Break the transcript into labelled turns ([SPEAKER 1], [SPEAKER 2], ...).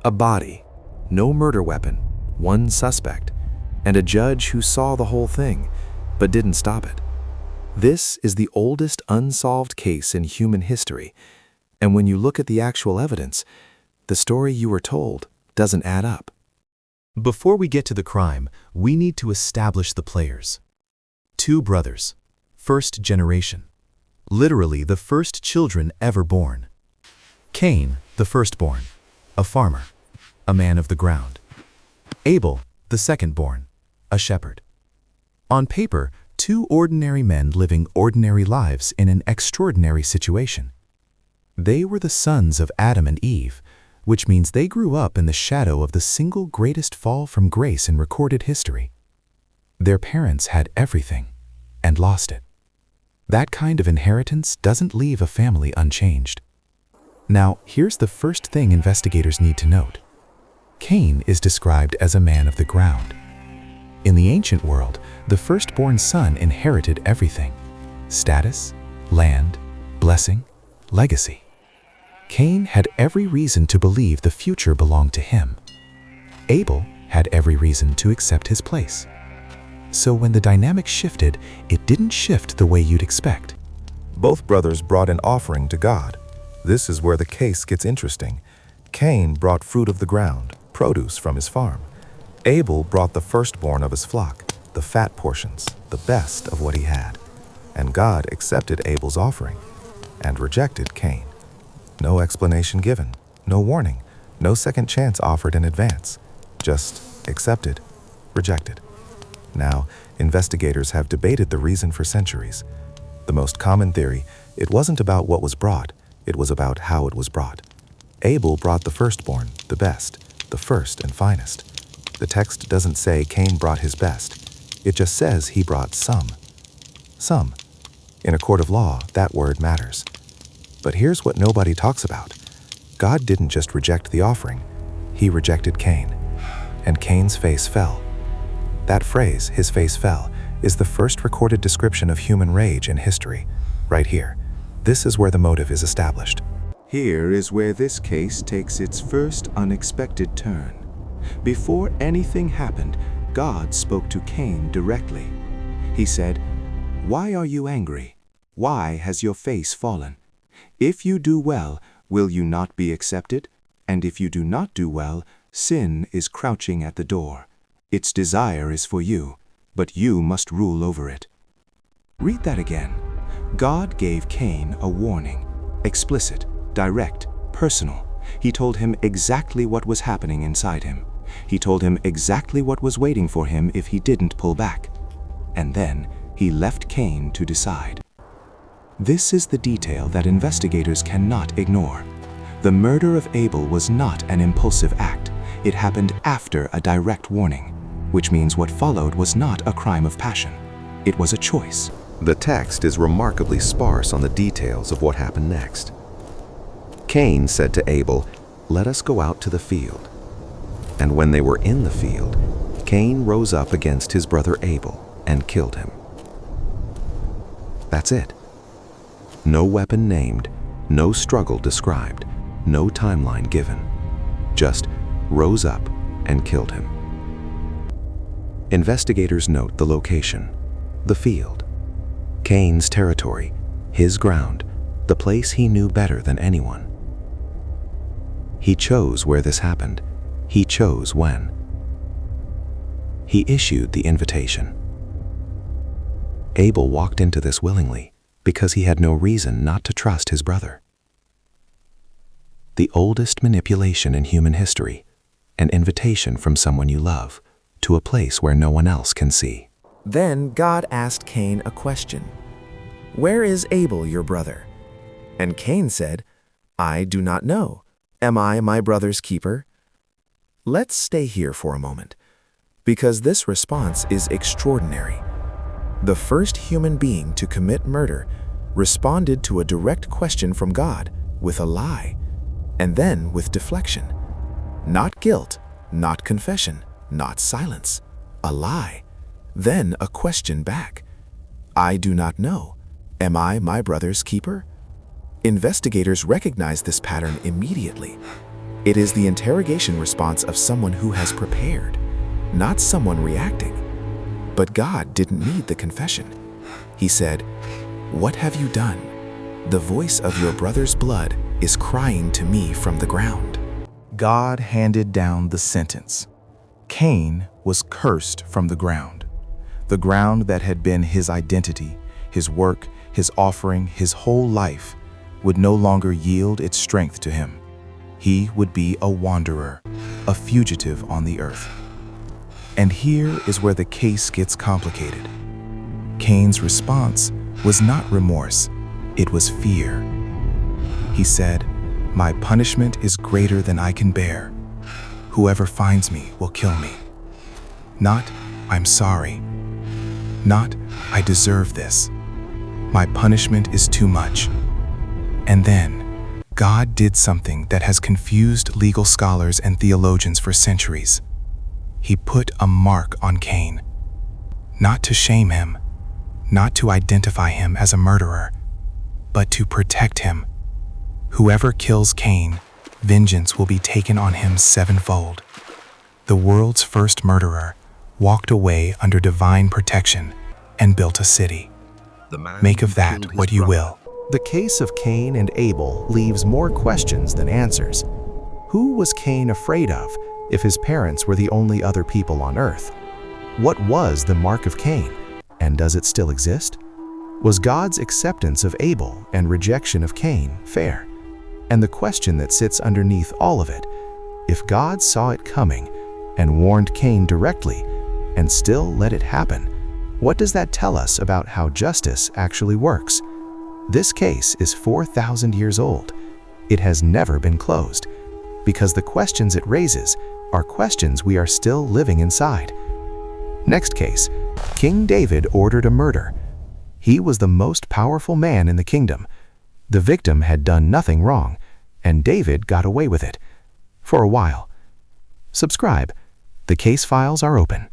[SPEAKER 1] A body, no murder weapon, one suspect, and a judge who saw the whole thing, but didn't stop it. This is the oldest unsolved case in human history, and when you look at the actual evidence, the story you were told doesn't add up.
[SPEAKER 2] Before we get to the crime, we need to establish the players. Two brothers, first generation, literally the first children ever born. Cain, the firstborn, a farmer, a man of the ground. Abel, the secondborn, a shepherd. On paper, two ordinary men living ordinary lives in an extraordinary situation. They were the sons of Adam and Eve, which means they grew up in the shadow of the single greatest fall from grace in recorded history. Their parents had everything and lost it. That kind of inheritance doesn't leave a family unchanged. Now, here's the first thing investigators need to note. Cain is described as a man of the ground. In the ancient world, the firstborn son inherited everything: status, land, blessing, legacy. Cain had every reason to believe the future belonged to him. Abel had every reason to accept his place. So when the dynamic shifted, it didn't shift the way you'd expect.
[SPEAKER 3] Both brothers brought an offering to God. This is where the case gets interesting. Cain brought fruit of the ground, produce from his farm. Abel brought the firstborn of his flock, the fat portions, the best of what he had. And God accepted Abel's offering and rejected Cain. No explanation given, no warning, no second chance offered in advance. Just accepted, rejected. Now, investigators have debated the reason for centuries. The most common theory, it wasn't about what was brought, it was about how it was brought. Abel brought the firstborn, the best, the first and finest. The text doesn't say Cain brought his best. It just says he brought some. Some. In a court of law, that word matters. But here's what nobody talks about. God didn't just reject the offering. He rejected Cain. And Cain's face fell. That phrase, his face fell, is the first recorded description of human rage in history. Right here. This is where the motive is established.
[SPEAKER 4] Here is where this case takes its first unexpected turn. Before anything happened, God spoke to Cain directly. He said, "Why are you angry? Why has your face fallen? If you do well, will you not be accepted? And if you do not do well, sin is crouching at the door. Its desire is for you, but you must rule over it." Read that again. God gave Cain a warning, explicit, direct, personal. He told him exactly what was happening inside him. He told him exactly what was waiting for him if he didn't pull back. And then he left Cain to decide. This is the detail that investigators cannot ignore. The murder of Abel was not an impulsive act. It happened after a direct warning, which means what followed was not a crime of passion. It was a choice.
[SPEAKER 5] The text is remarkably sparse on the details of what happened next. Cain said to Abel, "Let us go out to the field." And when they were in the field, Cain rose up against his brother Abel and killed him. That's it. No weapon named, no struggle described, no timeline given. Just rose up and killed him. Investigators note the location, the field, Cain's territory, his ground, the place he knew better than anyone. He chose where this happened. He chose when. He issued the invitation. Abel walked into this willingly because he had no reason not to trust his brother. The oldest manipulation in human history, an invitation from someone you love to a place where no one else can see.
[SPEAKER 1] Then God asked Cain a question. "Where is Abel, your brother?" And Cain said, "I do not know. Am I my brother's keeper?" Let's stay here for a moment, because this response is extraordinary. The first human being to commit murder responded to a direct question from God with a lie, and then with deflection. Not guilt, not confession, not silence. A lie. Then a question back. "I do not know. Am I my brother's keeper?" Investigators recognize this pattern immediately. It is the interrogation response of someone who has prepared, not someone reacting. But God didn't need the confession. He said, "What have you done? The voice of your brother's blood is crying to me from the ground."
[SPEAKER 4] God handed down the sentence. Cain was cursed from the ground that had been his identity, his work, his offering, his whole life, would no longer yield its strength to him. He would be a wanderer, a fugitive on the earth. And here is where the case gets complicated. Cain's response was not remorse, it was fear. He said, "My punishment is greater than I can bear. Whoever finds me will kill me." Not, "I'm sorry." Not, "I deserve this." My punishment is too much. And then, God did something that has confused legal scholars and theologians for centuries. He put a mark on Cain. Not to shame him, not to identify him as a murderer, but to protect him. Whoever kills Cain, vengeance will be taken on him sevenfold. The world's first murderer walked away under divine protection and built a city. Make of that what you will.
[SPEAKER 2] The case of Cain and Abel leaves more questions than answers. Who was Cain afraid of if his parents were the only other people on earth? What was the mark of Cain, and does it still exist? Was God's acceptance of Abel and rejection of Cain fair? And the question that sits underneath all of it, if God saw it coming and warned Cain directly and still let it happen, what does that tell us about how justice actually works? This case is 4,000 years old. It has never been closed, because the questions it raises are questions we are still living inside. Next case, King David ordered a murder. He was the most powerful man in the kingdom. The victim had done nothing wrong, and David got away with it. For a while. Subscribe. The case files are open.